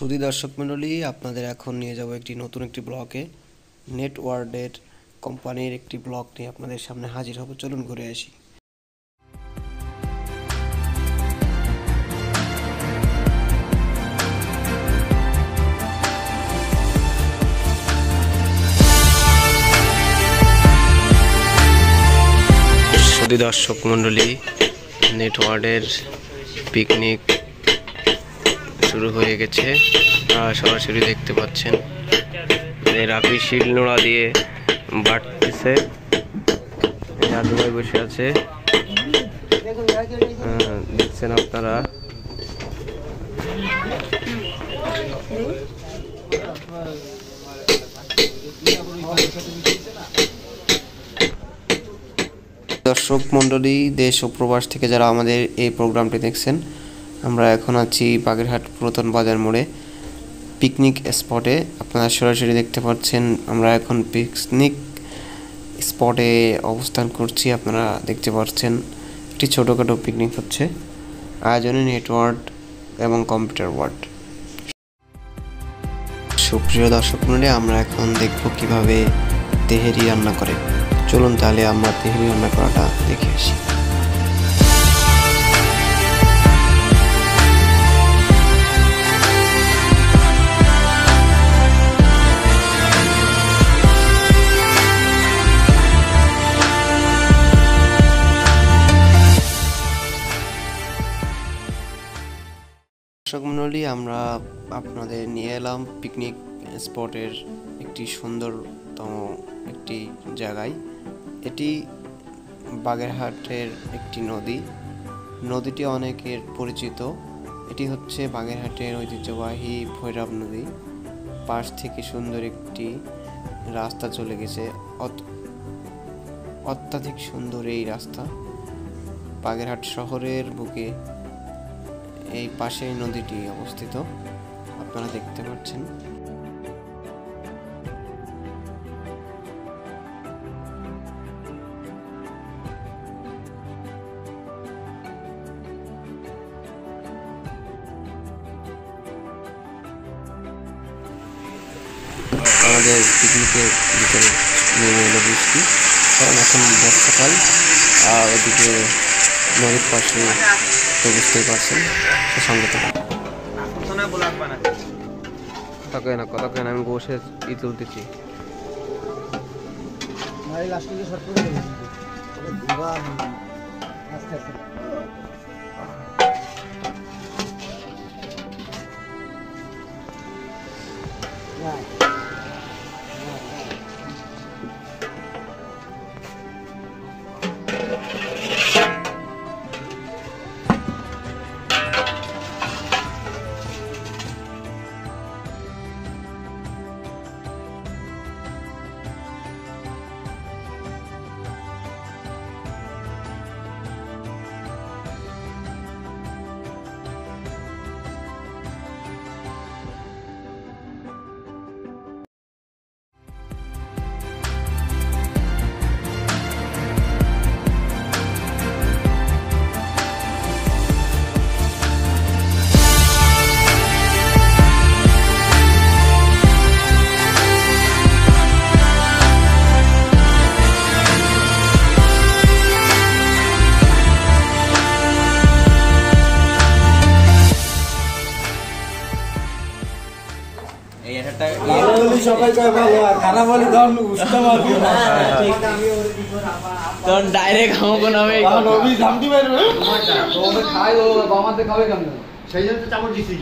সুধী দর্শক মণ্ডলী, আপনাদের এখন নিয়ে যাব একটি ব্লকে। নেটওয়ার্ডের কোম্পানির একটি ব্লগ নিয়ে আপনাদের সামনে হাজির হব। চলুন ঘুরে আসি। সুধী দর্শক মণ্ডলী, নেটওয়ার্ডের পিকনিক শুরু হয়ে গেছে। সরাসরি দেখতে পাচ্ছেন রাফি শিল নোড়া দিয়ে বাটতেছে। দাদু ভাই বসে আছে, দেখছেন আপনারা। দর্শক মণ্ডলী, দেশ ও প্রবাস থেকে যারা আমাদের এই প্রোগ্রামটি দেখছেন, আমরা এখন আছি বাগেরহাট পুরাতন বাজার মোড়ে পিকনিক স্পটে। আপনারা সরাসরি দেখতে পাচ্ছেন আমরা এখন পিকনিক স্পটে অবস্থান করছি। আপনারা দেখতে পাচ্ছেন একটি ছোটোখাটো পিকনিক হচ্ছে, আয়োজনে নেটওয়ার্ড এবং কম্পিউটার ওয়ার্ড। সুপ্রিয় দর্শক মণ্ডলী, আমরা এখন দেখব কিভাবে তেহেরি রান্না করে। চলুন তাহলে আমরা তেহেরি রান্না করাটা দেখে আসি। দর্শক মণ্ডলী, আমরা আপনাদের নিয়ে এলাম পিকনিক স্পটের একটি সুন্দরতম একটি জায়গায়। এটি বাগেরহাটের একটি নদী। নদীটি অনেকের পরিচিত। এটি হচ্ছে বাগেরহাটের ঐতিহ্যবাহী ভৈরব নদী। পাশ থেকে সুন্দর একটি রাস্তা চলে গেছে, অত্যাধিক সুন্দর এই রাস্তা। বাগেরহাট শহরের বুকে এই পাশে নদীটি অবস্থিত, আপনারা দেখতে পাচ্ছেন। আমাদের পিকনিকের ভিতরে নেমে এলো বৃষ্টি, কারণ এখন বর্ষাকাল। আর ওদিকে নদীর পাশে তো বুঝতেই পারছেন। সঙ্গে কথা কেন আমি বসে ই তুলতেছি। ডাইরেক্ট আমাকে নামে খাই বামাতে খাবে কেমন, সেই জন্য চামচ দিছি।